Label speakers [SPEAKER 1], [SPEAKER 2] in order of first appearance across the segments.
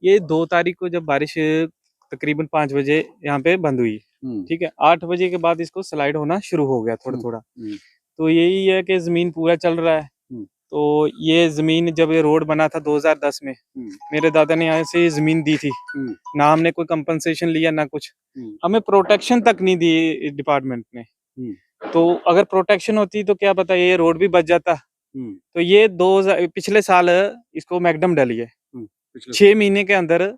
[SPEAKER 1] ये 2 तारीख को जब बारिश तकरीबन 5 बजे यहाँ पे बंद हुई, ठीक है। 8 बजे के बाद इसको स्लाइड होना शुरू हो गया थोड़ा-थोड़ा। तो यही है कि ज़मीन पूरा चल रहा है। तो ये ज़मीन जब ये रोड बना था 2010 में, मेरे दादा ने यहाँ से ज़मीन दी थी। ना हमने कोई कंपनसेशन लिया ना कुछ। हमें प्रोटेक्शन तक नहीं दी डिपार्टमेंट ने। तो अगर प्रोटेक्शन होती तो क्या पता ये रोड भी बच जाता। तो ये पिछले साल इसको मैकडम डली है। 6 महीने के अंदर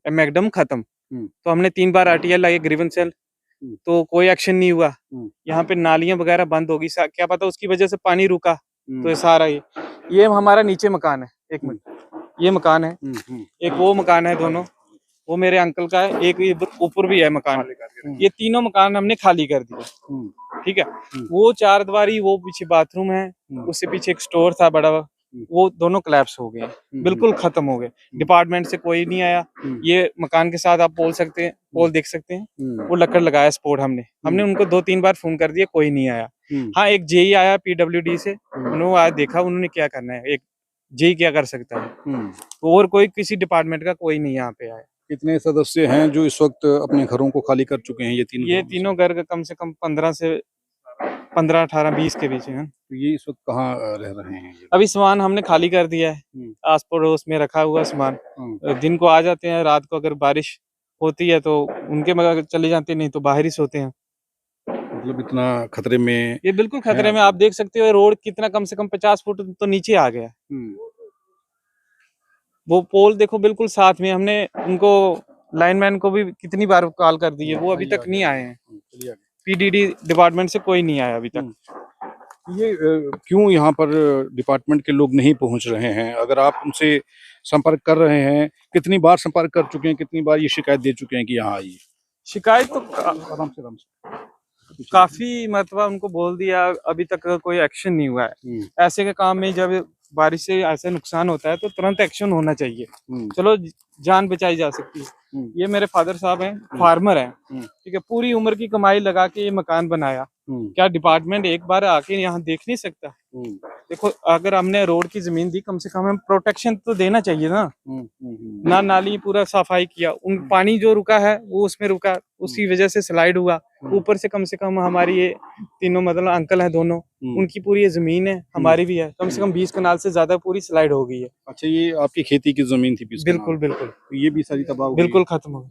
[SPEAKER 1] मैकडम खत्म। तो हमने 3 बार आरटीआई लाई, ग्रीवेंस सेल, तो कोई एक्शन नहीं हुआ। यहाँ पे नालियां वगैरह बंद होगी, क्या पता उसकी वजह से पानी रुका। तो ये सारा ये हमारा नीचे मकान है। एक मिनट, ये मकान है, एक वो मकान है, दोनों वो मेरे अंकल का है, एक ऊपर भी है मकान। ये तीनों मकान हमने खाली कर दिए, ठीक है। वो 4 दीवारी, वो पीछे बाथरूम है, उससे पीछे एक स्टोर था बड़ा, वो दोनों कोलैप्स हो गए, बिल्कुल खत्म हो गए। डिपार्टमेंट से कोई नहीं आया। ये मकान के साथ आप पोल देख सकते हैं, वो लकड़ लगाया स्पोर्ट। हमने उनको 2-3 बार फोन कर दिया, कोई नहीं आया। हाँ, एक जेई आया पीडब्ल्यूडी से, उन्होंने आज देखा, उन्होंने क्या करना है, एक जेई क्या कर सकता है। और कोई किसी डिपार्टमेंट का कोई नहीं यहाँ पे आया।
[SPEAKER 2] कितने सदस्य हैं जो इस वक्त अपने घरों को खाली कर चुके हैं?
[SPEAKER 1] ये तीनों घर का कम से कम 15, 18, 20 के बीच है।
[SPEAKER 2] तो ये इस वक्त कहाँ रह रहे हैं?
[SPEAKER 1] अभी सामान हमने खाली कर दिया है, आस पड़ोस में रखा हुआ सामान। दिन को आ जाते हैं, रात को अगर बारिश होती है तो उनके मगर चले जाते, नहीं तो बाहर ही सोते हैं।
[SPEAKER 2] मतलब इतना खतरे में?
[SPEAKER 1] ये बिल्कुल खतरे में। आप देख सकते हो रोड कितना, कम से कम 50 फुट तो नीचे आ गया। वो पोल देखो बिल्कुल साथ में। हमने उनको लाइनमैन को भी कितनी बार कॉल कर दी है, वो अभी तक नहीं आए हैं। पीडीडी डिपार्टमेंट से कोई नहीं आया अभी तक।
[SPEAKER 2] ये क्यों यहाँ पर डिपार्टमेंट के लोग नहीं पहुँच रहे हैं? अगर आप उनसे संपर्क कर रहे हैं, कितनी बार संपर्क कर चुके हैं, कितनी बार ये शिकायत दे चुके हैं कि यहाँ आइए?
[SPEAKER 1] शिकायत तो आराम से काफी मतलब उनको बोल दिया, अभी तक कोई एक्शन नहीं हुआ है। ऐसे के काम में जब बारिश से ऐसे नुकसान होता है तो तुरंत एक्शन होना चाहिए। चलो जान बचाई जा सकती है। ये मेरे फादर साहब हैं, फार्मर हैं, ठीक है। पूरी उम्र की कमाई लगा के ये मकान बनाया। क्या डिपार्टमेंट एक बार आके यहाँ देख नहीं सकता? देखो, अगर हमने रोड की जमीन दी, कम से कम हमें प्रोटेक्शन तो देना चाहिए ना। ना नाली पूरा सफाई किया, पानी जो रुका है वो उसमें रुका, उसी वजह से स्लाइड हुआ। ऊपर से कम हमारी ये तीनों मतलब अंकल हैं दोनों, उनकी पूरी ये जमीन है, हमारी भी है, कम से कम 20 कनाल से ज्यादा पूरी स्लाइड हो गई है।
[SPEAKER 2] अच्छा, ये आपकी खेती की जमीन थी?
[SPEAKER 1] बिल्कुल बिल्कुल।
[SPEAKER 2] ये भी सारी तबाह हो गई?
[SPEAKER 1] बिल्कुल खत्म हो गई।